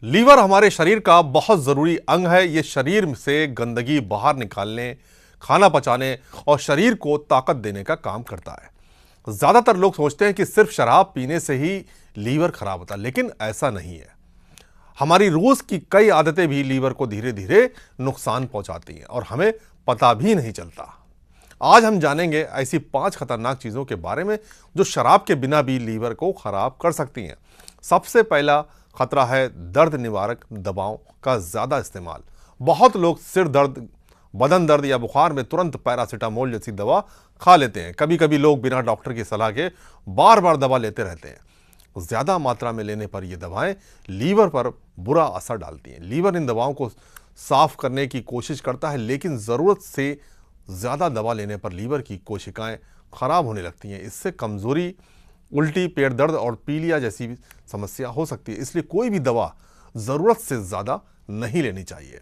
Liver हमारे शरीर का बहुत जरूरी अंग है। ये शरीर से गंदगी बाहर निकालने, खाना पचाने और शरीर को ताकत देने का काम करता है। ज्यादातर लोग सोचते हैं कि सिर्फ शराब पीने से ही लीवर खराब होता है, लेकिन ऐसा नहीं है। हमारी रोज की कई आदतें भी लीवर को धीरे धीरे नुकसान पहुंचाती हैं और हमें पता भी नहीं चलता। आज हम जानेंगे ऐसी 5 खतरनाक चीजों के बारे में जो शराब के बिना भी लीवर को खराब कर सकती हैं। सबसे पहला खतरा है दर्द निवारक दवाओं का ज्यादा इस्तेमाल। बहुत लोग सिर दर्द, बदन दर्द या बुखार में तुरंत पैरासीटामोल जैसी दवा खा लेते हैं। कभी कभी लोग बिना डॉक्टर की सलाह के बार बार दवा लेते रहते हैं। ज्यादा मात्रा में लेने पर ये दवाएं लीवर पर बुरा असर डालती हैं। लीवर इन दवाओं को साफ करने की कोशिश करता है, लेकिन जरूरत से ज्यादा दवा लेने पर लीवर की कोशिकाएं खराब होने लगती हैं। इससे कमजोरी, उल्टी, पेट दर्द और पीलिया जैसी समस्या हो सकती है। इसलिए कोई भी दवा जरूरत से ज्यादा नहीं लेनी चाहिए।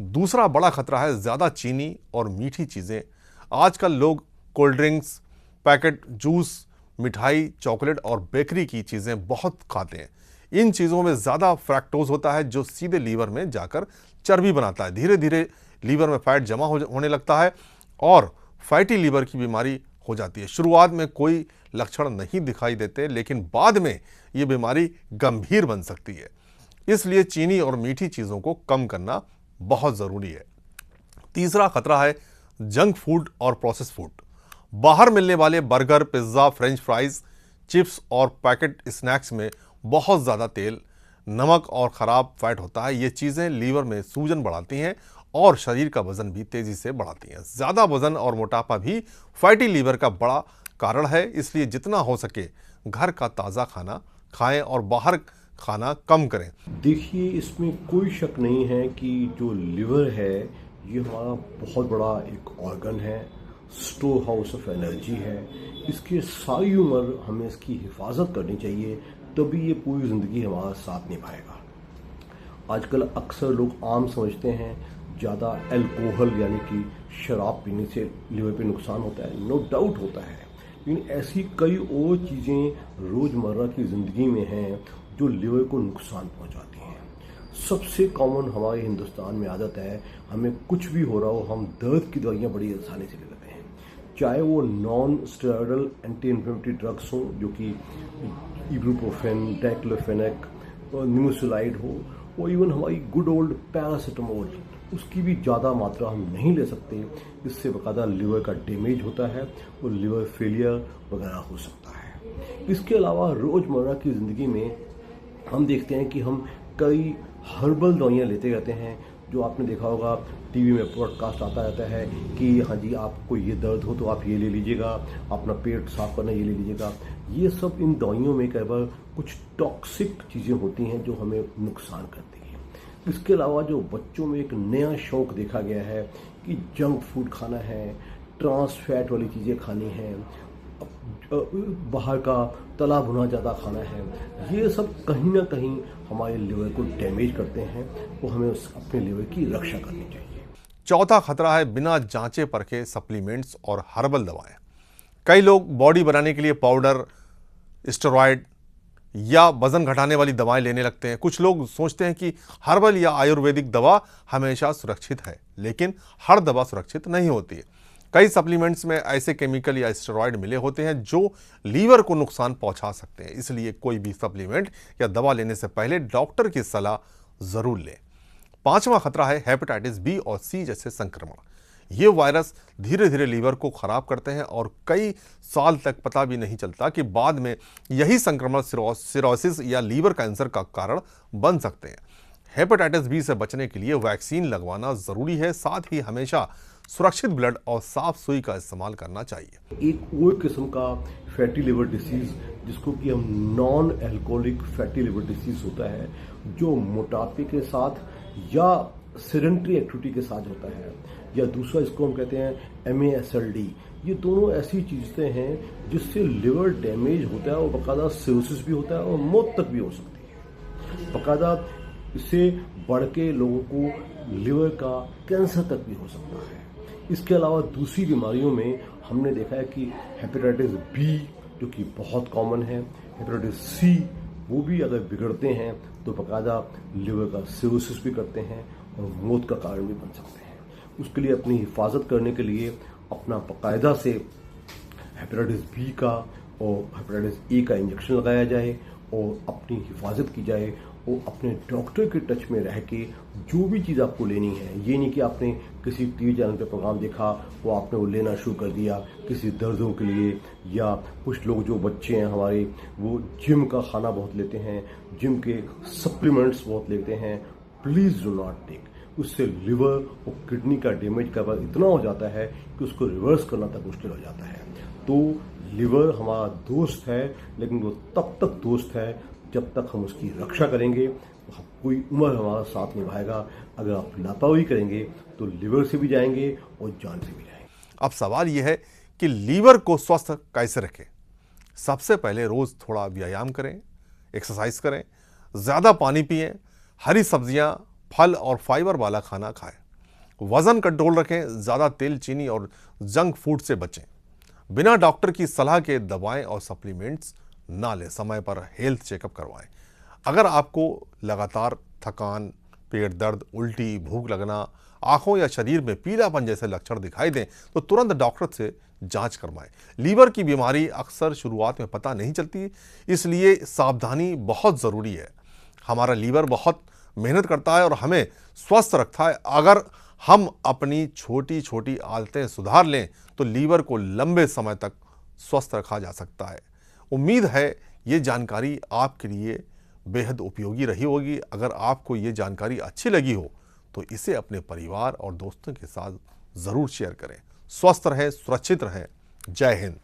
दूसरा बड़ा खतरा है ज्यादा चीनी और मीठी चीजें। आजकल लोग कोल्ड ड्रिंक्स, पैकेट जूस, मिठाई, चॉकलेट और बेकरी की चीजें बहुत खाते हैं। इन चीजों में ज्यादा फ्रैक्टोज होता है जो सीधे लीवर में जाकर चर्बी बनाता है। धीरे धीरे लीवर में फैट जमा होने लगता है और फैटी लीवर की बीमारी हो जाती है। शुरुआत में कोई लक्षण नहीं दिखाई देते, लेकिन बाद में ये बीमारी गंभीर बन सकती है। इसलिए चीनी और मीठी चीजों को कम करना बहुत जरूरी है। तीसरा खतरा है जंक फूड और प्रोसेस फूड। बाहर मिलने वाले burger, pizza, French fries, chips और पैकेट स्नैक्स में बहुत ज्यादा तेल, नमक और खराब फैट होता है। ये चीजें लीवर में सूजन बढ़ाती हैं और शरीर का वजन भी तेजी से बढ़ाती हैं। ज्यादा वजन और मोटापा भी फैटी लीवर का बड़ा कारण है। इसलिए जितना हो सके घर का ताज़ा खाना खाएं और बाहर खाना कम करें। देखिए, इसमें कोई शक नहीं है कि जो लिवर है ये हमारा बहुत बड़ा एक ऑर्गन है, स्टोर हाउस ऑफ एनर्जी है। इसकी सारी उम्र हमें इसकी हिफाजत करनी चाहिए, तभी ये पूरी ज़िंदगी हमारा साथ निभाएगा। आजकल अक्सर लोग आम समझते हैं ज़्यादा अल्कोहल यानी कि शराब पीने से लिवर पे नुकसान होता है। नो डाउट होता है, लेकिन ऐसी कई और चीज़ें रोज़मर्रा की ज़िंदगी में हैं जो लिवर को नुकसान पहुंचाती हैं। सबसे कॉमन हमारे हिंदुस्तान में आदत है, हमें कुछ भी हो रहा हो हम दर्द की दवाइयाँ बड़ी आसानी से ले लेते हैं, चाहे वो non steroidal anti inflammatory drugs हों जो कि इब्रूप्रोफेन, डाइक्लोफेनेक और निमोसिलाइड हो, और इवन हमारी गुड ओल्ड पैरासीटामोल, उसकी भी ज़्यादा मात्रा हम नहीं ले सकते। इससे बकायदा लिवर का डैमेज होता है और लिवर फेलियर वगैरह हो सकता है। इसके अलावा रोज़मर्रा की ज़िंदगी में हम देखते हैं कि हम कई हर्बल दवाइयाँ लेते रहते हैं। जो आपने देखा होगा टीवी में पॉडकास्ट आता रहता है कि हाँ जी, आपको ये दर्द हो तो आप ये ले लीजिएगा, अपना पेट साफ करना ये ले लीजिएगा। ये सब इन दवाइयों में कई बार कुछ टॉक्सिक चीज़ें होती हैं जो हमें नुकसान करती हैं। इसके अलावा जो बच्चों में एक नया शौक देखा गया है कि जंक फूड खाना है, ट्रांस फैट वाली चीज़ें खानी है, बाहर का तला भुना ज़्यादा खाना है, ये सब कहीं ना कहीं हमारे लिवर को डैमेज करते हैं। तो हमें अपने लिवर की रक्षा करनी चाहिए। चौथा खतरा है बिना जांचे परखे सप्लीमेंट्स और हर्बल दवाएं। कई लोग बॉडी बनाने के लिए पाउडर, स्टेरॉयड या वजन घटाने वाली दवाएं लेने लगते हैं। कुछ लोग सोचते हैं कि हर्बल या आयुर्वेदिक दवा हमेशा सुरक्षित है, लेकिन हर दवा सुरक्षित नहीं होती है। कई सप्लीमेंट्स में ऐसे केमिकल या स्टेरॉयड मिले होते हैं जो लीवर को नुकसान पहुंचा सकते हैं। इसलिए कोई भी सप्लीमेंट या दवा लेने से पहले डॉक्टर की सलाह जरूर लें। पांचवा खतरा है हेपेटाइटिस बी और सी जैसे संक्रमण। ये वायरस धीरे धीरे लीवर को खराब करते हैं और कई साल तक पता भी नहीं चलता कि बाद में यही संक्रमण सिरोसिस या लीवर कैंसर का कारण बन सकते हैं। हेपेटाइटिस बी से बचने के लिए वैक्सीन लगवाना जरूरी है। साथ ही हमेशा सुरक्षित ब्लड और साफ सुई का इस्तेमाल करना चाहिए। एक और किस्म का फैटी लिवर डिसीज जिसको कि हम non alcoholic fatty liver disease होता है, जो मोटापे के साथ या सेडेंट्री एक्टिविटी के साथ होता है, या दूसरा इसको हम कहते हैं MASLD। ये दोनों ऐसी चीज़ें हैं जिससे लिवर डैमेज होता है और बाकायदा सिरोसिस भी होता है और मौत तक भी हो सकती है। बाकायदा इससे बढ़ के लोगों को लिवर का कैंसर तक भी हो सकता है। इसके अलावा दूसरी बीमारियों में हमने देखा है कि हेपेटाइटिस बी जो कि बहुत कॉमन है, हेपेटाइटिस सी वो भी अगर बिगड़ते हैं तो बाकायदा लिवर का सिरोसिस भी करते हैं और मौत का कारण भी बन सकते हैं। उसके लिए अपनी हिफाजत करने के लिए अपना बाकायदा से हेपेटाइटिस बी का और हेपेटाइटिस ए का इंजेक्शन लगाया जाए और अपनी हिफाजत की जाए और अपने डॉक्टर के टच में रह के जो भी चीज़ आपको लेनी है, ये नहीं कि आपने किसी टीवी चैनल पे प्रोग्राम देखा वो आपने वो लेना शुरू कर दिया किसी दर्दों के लिए, या कुछ लोग जो बच्चे हैं हमारे वो जिम का खाना बहुत लेते हैं, जिम के सप्लीमेंट्स बहुत लेते हैं। Please do not take. उससे लिवर और किडनी का डैमेज का बार इतना हो जाता है कि उसको रिवर्स करना तक मुश्किल हो जाता है। तो लिवर हमारा दोस्त है, लेकिन वो तब तक दोस्त है जब तक हम उसकी रक्षा करेंगे। कोई उम्र हमारा साथ निभाएगा। अगर आप लापरवाही करेंगे तो लिवर से भी जाएंगे और जान से भी जाएंगे। अब सवाल यह है कि लीवर को स्वस्थ कैसे रखें। सबसे पहले रोज थोड़ा व्यायाम करें, एक्सरसाइज करें, ज़्यादा पानी पिएं, हरी सब्जियां, फल और फाइबर वाला खाना खाएं। वज़न कंट्रोल रखें, ज़्यादा तेल, चीनी और जंक फूड से बचें। बिना डॉक्टर की सलाह के दवाएं और सप्लीमेंट्स ना लें। समय पर हेल्थ चेकअप करवाएं। अगर आपको लगातार थकान, पेट दर्द, उल्टी, भूख लगना, आंखों या शरीर में पीलापन जैसे लक्षण दिखाई दें तो तुरंत डॉक्टर से जांच करवाएं। लीवर की बीमारी अक्सर शुरुआत में पता नहीं चलती, इसलिए सावधानी बहुत ज़रूरी है। हमारा लीवर बहुत मेहनत करता है और हमें स्वस्थ रखता है। अगर हम अपनी छोटी छोटी आदतें सुधार लें तो लीवर को लंबे समय तक स्वस्थ रखा जा सकता है। उम्मीद है ये जानकारी आपके लिए बेहद उपयोगी रही होगी। अगर आपको ये जानकारी अच्छी लगी हो तो इसे अपने परिवार और दोस्तों के साथ ज़रूर शेयर करें। स्वस्थ रहें, सुरक्षित रहें। जय हिंद।